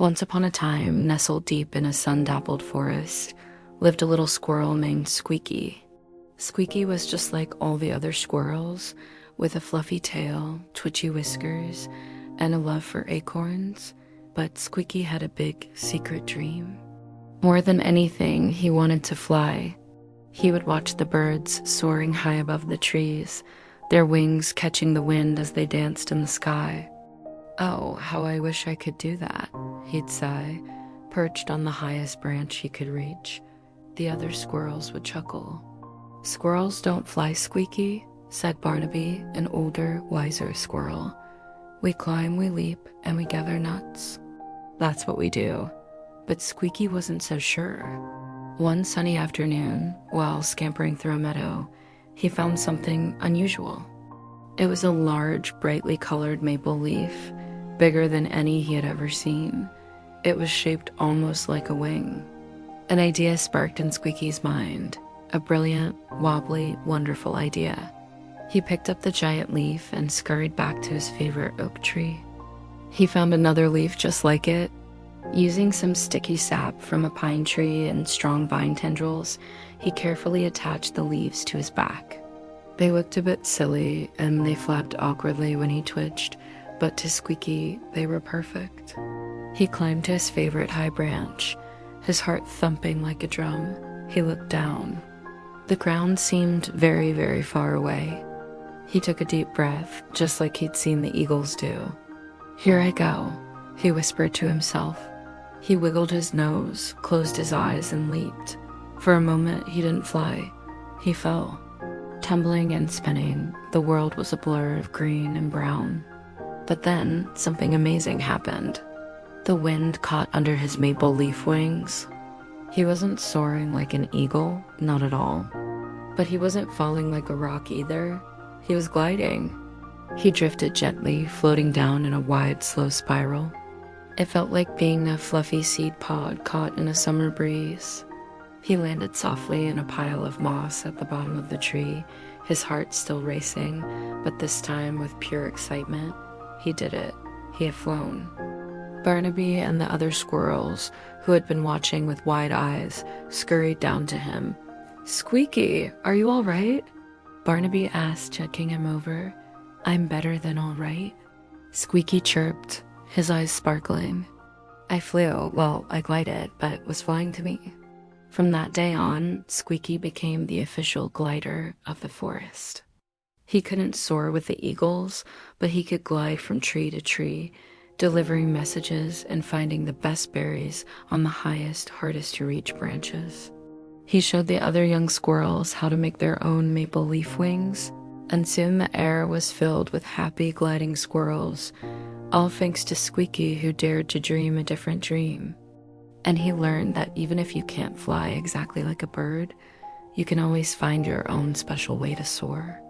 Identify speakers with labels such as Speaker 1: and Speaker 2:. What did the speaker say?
Speaker 1: Once upon a time, nestled deep in a sun-dappled forest, lived a little squirrel named Squeaky. Squeaky was just like all the other squirrels, with a fluffy tail, twitchy whiskers, and a love for acorns, but Squeaky had a big, secret dream. More than anything, he wanted to fly. He would watch the birds soaring high above the trees, their wings catching the wind as they danced in the sky. "Oh, how I wish I could do that," he'd sigh, perched on the highest branch he could reach. The other squirrels would chuckle. "Squirrels don't fly, Squeaky," said Barnaby, an older, wiser squirrel. "We climb, we leap, and we gather nuts. That's what we do." But Squeaky wasn't so sure. One sunny afternoon, while scampering through a meadow, he found something unusual. It was a large, brightly colored maple leaf, bigger than any he had ever seen. It was shaped almost like a wing. An idea sparked in Squeaky's mind, a brilliant, wobbly, wonderful idea. He picked up the giant leaf and scurried back to his favorite oak tree. He found another leaf just like it. Using some sticky sap from a pine tree and strong vine tendrils, he carefully attached the leaves to his back. They looked a bit silly, and they flapped awkwardly when he twitched, but to Squeaky, they were perfect. He climbed to his favorite high branch, his heart thumping like a drum. He looked down. The ground seemed very, very far away. He took a deep breath, just like he'd seen the eagles do. "Here I go," he whispered to himself. He wiggled his nose, closed his eyes, and leaped. For a moment, he didn't fly. He fell. Tumbling and spinning, the world was a blur of green and brown. But then, something amazing happened. The wind caught under his maple leaf wings. He wasn't soaring like an eagle, not at all. But he wasn't falling like a rock either. He was gliding. He drifted gently, floating down in a wide, slow spiral. It felt like being a fluffy seed pod caught in a summer breeze. He landed softly in a pile of moss at the bottom of the tree, his heart still racing, but this time with pure excitement. He did it. He had flown. Barnaby and the other squirrels, who had been watching with wide eyes, scurried down to him. "Squeaky, are you all right?" Barnaby asked, checking him over. "I'm better than all right." Squeaky chirped, his eyes sparkling. "I flew, well, I glided, but was flying to me." From that day on, Squeaky became the official glider of the forest. He couldn't soar with the eagles, but he could glide from tree to tree, delivering messages and finding the best berries on the highest, hardest-to-reach branches. He showed the other young squirrels how to make their own maple leaf wings, and soon the air was filled with happy, gliding squirrels, all thanks to Squeaky, who dared to dream a different dream. And he learned that even if you can't fly exactly like a bird, you can always find your own special way to soar.